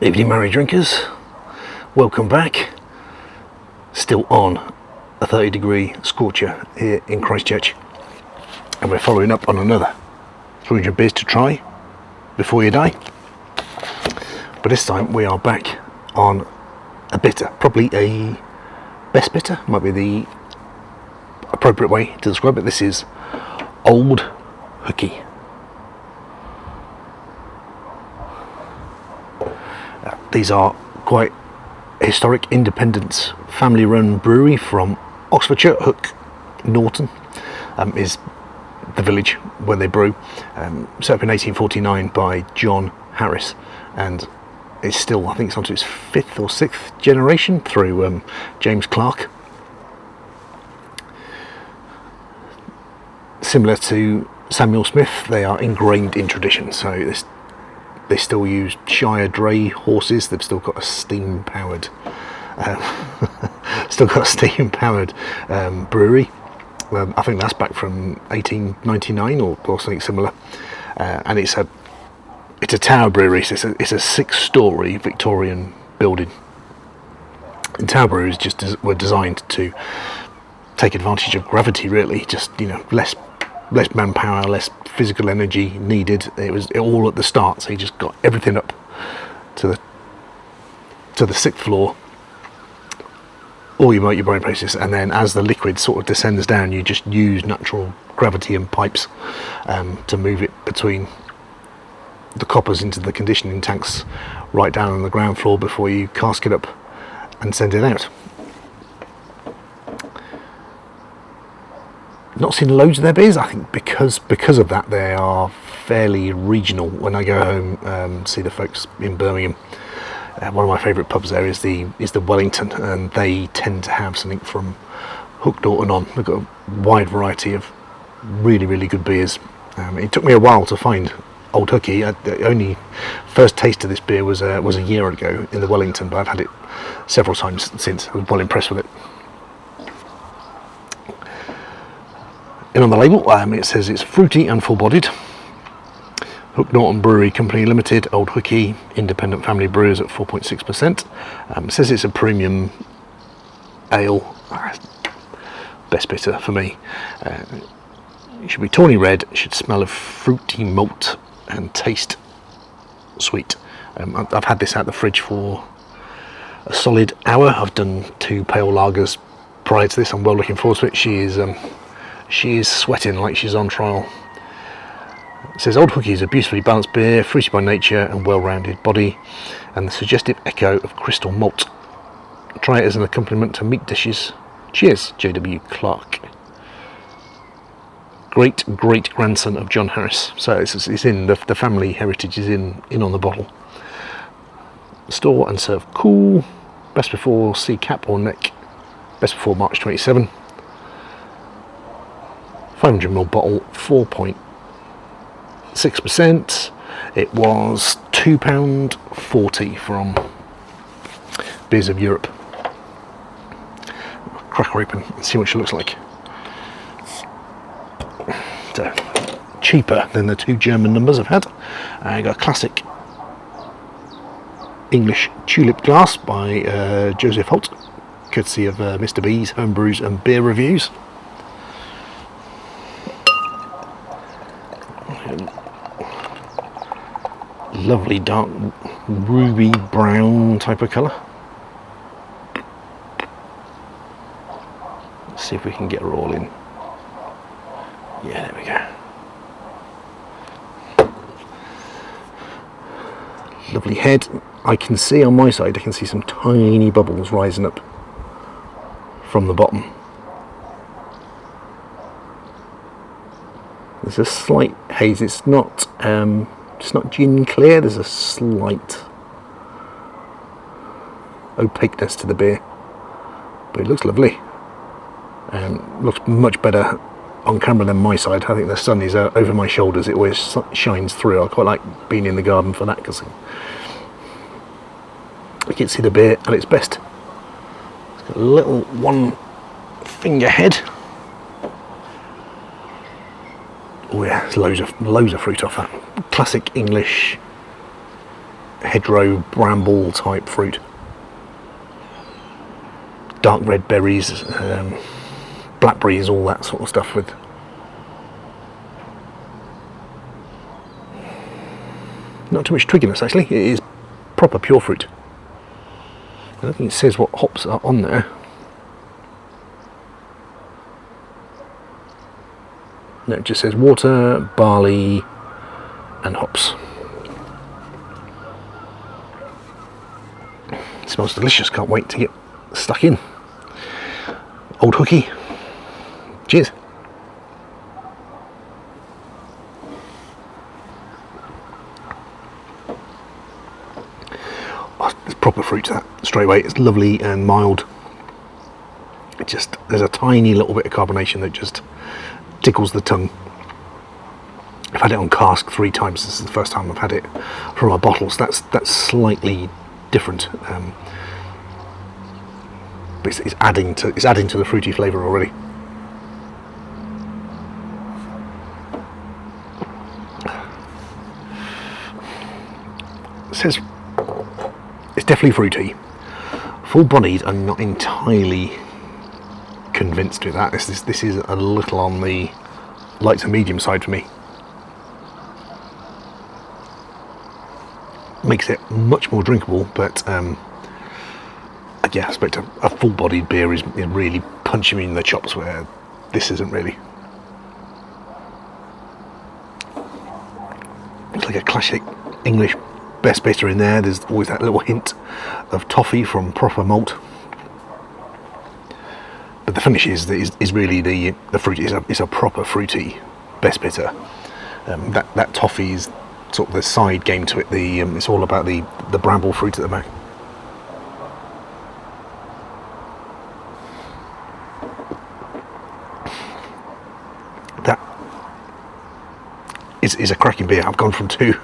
Evening, merry drinkers. Welcome back. Still on a 30-degree scorcher here in Christchurch, and we're following up on another 300 beers to try before you die. But this time we are back on a bitter, probably a best bitter, might be the appropriate way to describe it. This is Old Hooky. These are quite historic, independent, family-run brewery from Oxfordshire. Hook Norton is the village where they brew. Set up in 1849 by John Harris, and it's still, I think it's onto its 5th or 6th generation through James Clark. Similar to Samuel Smith, they are ingrained in tradition. So they still use Shire dray horses. They've still got a steam-powered, brewery. I think that's back from 1899 or something similar. And it's a tower brewery. So it's a 6-story Victorian building. And tower breweries were designed to take advantage of gravity, really. Just, less manpower, less physical energy needed. It was all at the start, so you just got everything up to the 6th floor, all your brain process, and then as the liquid sort of descends down, you just use natural gravity and pipes to move it between the coppers into the conditioning tanks right down on the ground floor before you cask it up and send it out. Not seen loads of their beers. I think because of that, they are fairly regional. When I go home, see the folks in Birmingham, one of my favourite pubs there is the Wellington, and they tend to have something from Hook Norton on. They've got a wide variety of really, really good beers. It took me a while to find Old Hooky. The only first taste of this beer was a year ago in the Wellington, but I've had it several times since. I was well impressed with it. And on the label, it says it's fruity and full-bodied. Hook Norton Brewery Company Limited, Old Hooky, independent family brewers at 4.6%. It says it's a premium ale. Best bitter for me. It should be tawny red. It should smell of fruity malt and taste sweet. I've had this out the fridge for a solid hour. I've done 2 pale lagers prior to this. I'm well looking forward to it. She is sweating like she's on trial. It says Old Hooky is a beautifully balanced beer, fruity by nature and well-rounded body, and the suggestive echo of crystal malt. Try it as an accompaniment to meat dishes. Cheers, J.W. Clark. Great grandson of John Harris. So it's in the family heritage is in on the bottle. Store and serve cool. Best before see cap or neck. Best before March 27. 500ml bottle, 4.6%. It was £2.40 from Beers of Europe. Crack her open and see what she looks like. So, cheaper than the 2 German numbers I've had. I got a classic English tulip glass by Joseph Holt, courtesy of Mr. B's Homebrews and Beer Reviews. Lovely dark ruby brown type of colour. Let's see if we can get her all in. Yeah, there we go. Lovely head. I can see on my side, I can see some tiny bubbles rising up from the bottom. There's a slight haze. It's not gin clear. There's a slight opaqueness to the beer, but it looks lovely. Looks much better on camera than my side. I think the sun is over my shoulders. It always shines through. I quite like being in the garden for that because I can see the beer at its best. It's got a little 1 finger head. Oh yeah, there's loads of fruit off that. Classic English hedgerow bramble type fruit. Dark red berries, blackberries, all that sort of stuff with. Not too much twigginess actually, it is proper pure fruit. I don't think it says what hops are on there. No, it just says water, barley and hops. It smells delicious, can't wait to get stuck in. Old Hooky. Cheers. Oh, it's proper fruit, that, straight away. It's lovely and mild. It just, there's a tiny little bit of carbonation that just tickles the tongue. I've had it on cask 3 times. This is the first time I've had it from our bottles. That's slightly different. But it's adding to the fruity flavour already. It says it's definitely fruity. Full-bodied, I'm not entirely convinced with that. This is a little on the light to medium side for me. Makes it much more drinkable, but yeah, I expect a full-bodied beer is really punching me in the chops, where this isn't really. It's like a classic English best bitter in there. There's always that little hint of toffee from proper malt, but the finish is really the fruit is a proper fruity best bitter. That toffee is sort of the side game to it. It's all about the bramble fruit at the back. That is a cracking beer. I've gone from two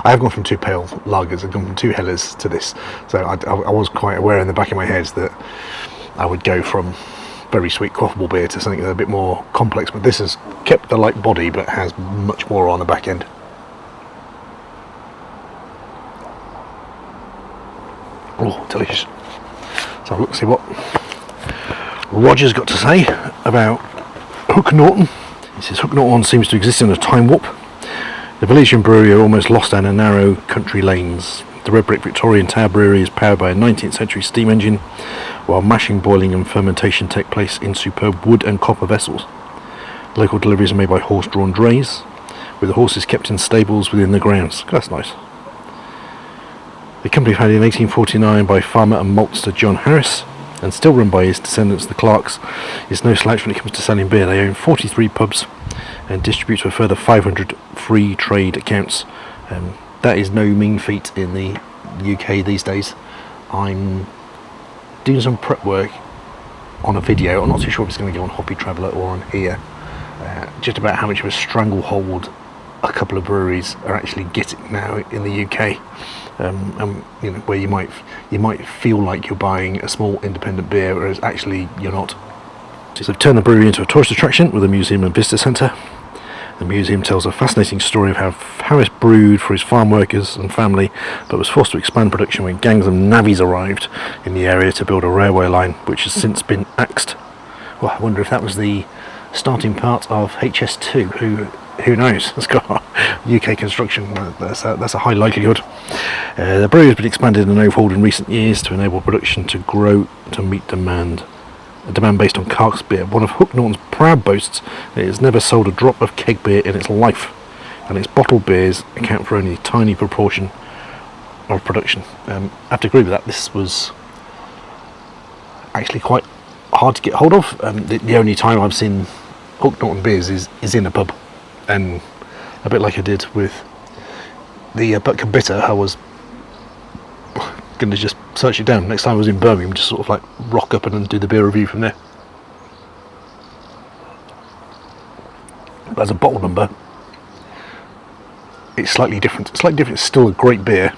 I have gone from 2 pale lagers. I've gone from 2 helles to this, so I was quite aware in the back of my head that I would go from very sweet quaffable beer to something a bit more complex, but this has kept the light body but has much more on the back end. Oh, delicious. So let's see what Roger's got to say about Hook Norton. He says Hook Norton seems to exist in a time warp. The village and brewery are almost lost down a narrow country lanes. The red brick Victorian Tower brewery is powered by a 19th century steam engine, while mashing, boiling and fermentation take place in superb wood and copper vessels. Local deliveries are made by horse-drawn drays, with the horses kept in stables within the grounds. That's nice. The company founded in 1849 by farmer and maltster John Harris, and still run by his descendants the Clarks, is no slouch when it comes to selling beer. They own 43 pubs and distribute to a further 500 free trade accounts. That is no mean feat in the UK these days. I'm doing some prep work on a video. I'm not too sure if it's going to go on Hoppy Traveller or on here, just about how much of a stranglehold a couple of breweries are actually getting now in the UK. You know, where you might feel like you're buying a small independent beer, whereas actually you're not. So they've turned the brewery into a tourist attraction with a museum and visitor centre. The museum tells a fascinating story of how Harris brewed for his farm workers and family, but was forced to expand production when gangs of navvies arrived in the area to build a railway line, which has since been axed. Well, I wonder if that was the starting part of HS2. Who knows? It's got UK construction. That's a high likelihood. The brewery has been expanded and overhauled in recent years to enable production to grow to meet demand. A demand based on cask beer. One of Hook Norton's proud boasts, it has never sold a drop of keg beer in its life, and its bottled beers account for only a tiny proportion of production. I have to agree with that. This was actually quite hard to get hold of. The only time I've seen Hook Norton beers is in a pub, and a bit like I did with the Butker Bitter, I was going to just search it down. Next time I was in Birmingham, just sort of like rock up and do the beer review from there. But as a bottle number, it's slightly different. It's still a great beer.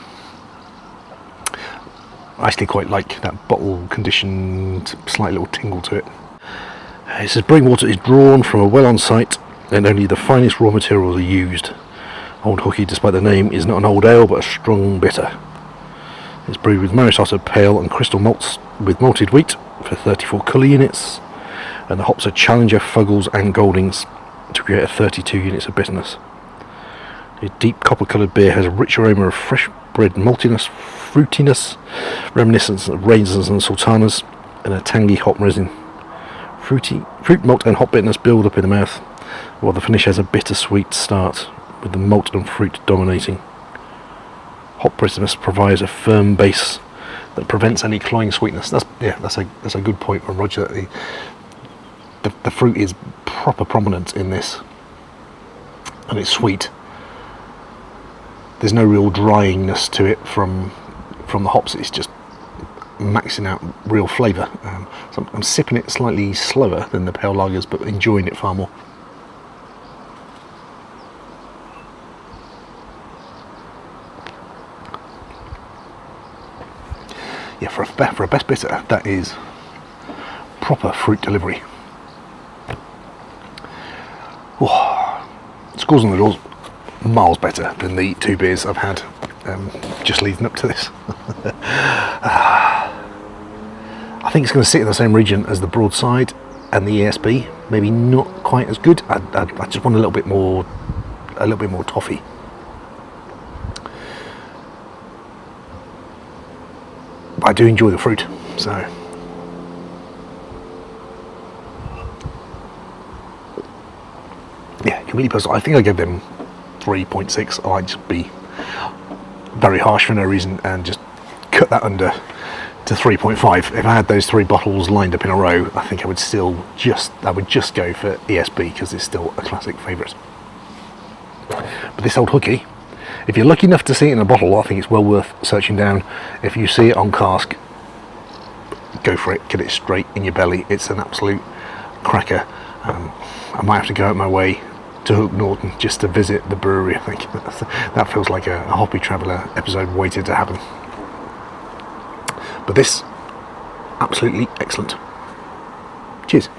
I actually quite like that bottle conditioned, slight little tingle to it. It says brewing water is drawn from a well on site, and only the finest raw materials are used. Old Hooky, despite the name, is not an old ale but a strong bitter. It's brewed with Marisotto pale and crystal malts with malted wheat for 34 colour units, and the hops are Challenger, Fuggles and Goldings to create a 32 units of bitterness. The deep copper coloured beer has a rich aroma of fresh bread maltiness, fruitiness, reminiscent of raisins and sultanas, and a tangy hop resin. Fruit, malt and hop bitterness build up in the mouth, while the finish has a bittersweet start, with the malt and fruit dominating. Hop bitterness provides a firm base that prevents any cloying sweetness. That's a good point from Roger. The fruit is proper prominent in this, and it's sweet. There's no real dryingness to it from the hops. It's just maxing out real flavour. So I'm sipping it slightly slower than the pale lagers, but enjoying it far more. Yeah, for a best bitter, that is proper fruit delivery. Oh, scores on the doors, miles better than the two beers I've had just leading up to this. I think it's going to sit in the same region as the Broadside and the ESB. Maybe not quite as good. I just want a little bit more toffee. But I do enjoy the fruit, so. Yeah, completely personal. I think I gave them 3.6. I'd just be very harsh for no reason and just cut that under to 3.5. If I had those three bottles lined up in a row, I think I would just go for ESB because it's still a classic favourite. But this Old Hooky, if you're lucky enough to see it in a bottle, I think it's well worth searching down. If you see it on cask, go for it, get it straight in your belly. It's an absolute cracker. I might have to go out my way to Hook Norton just to visit the brewery. I think that feels like a Hoppy Traveller episode waited to happen. But this, absolutely excellent. Cheers.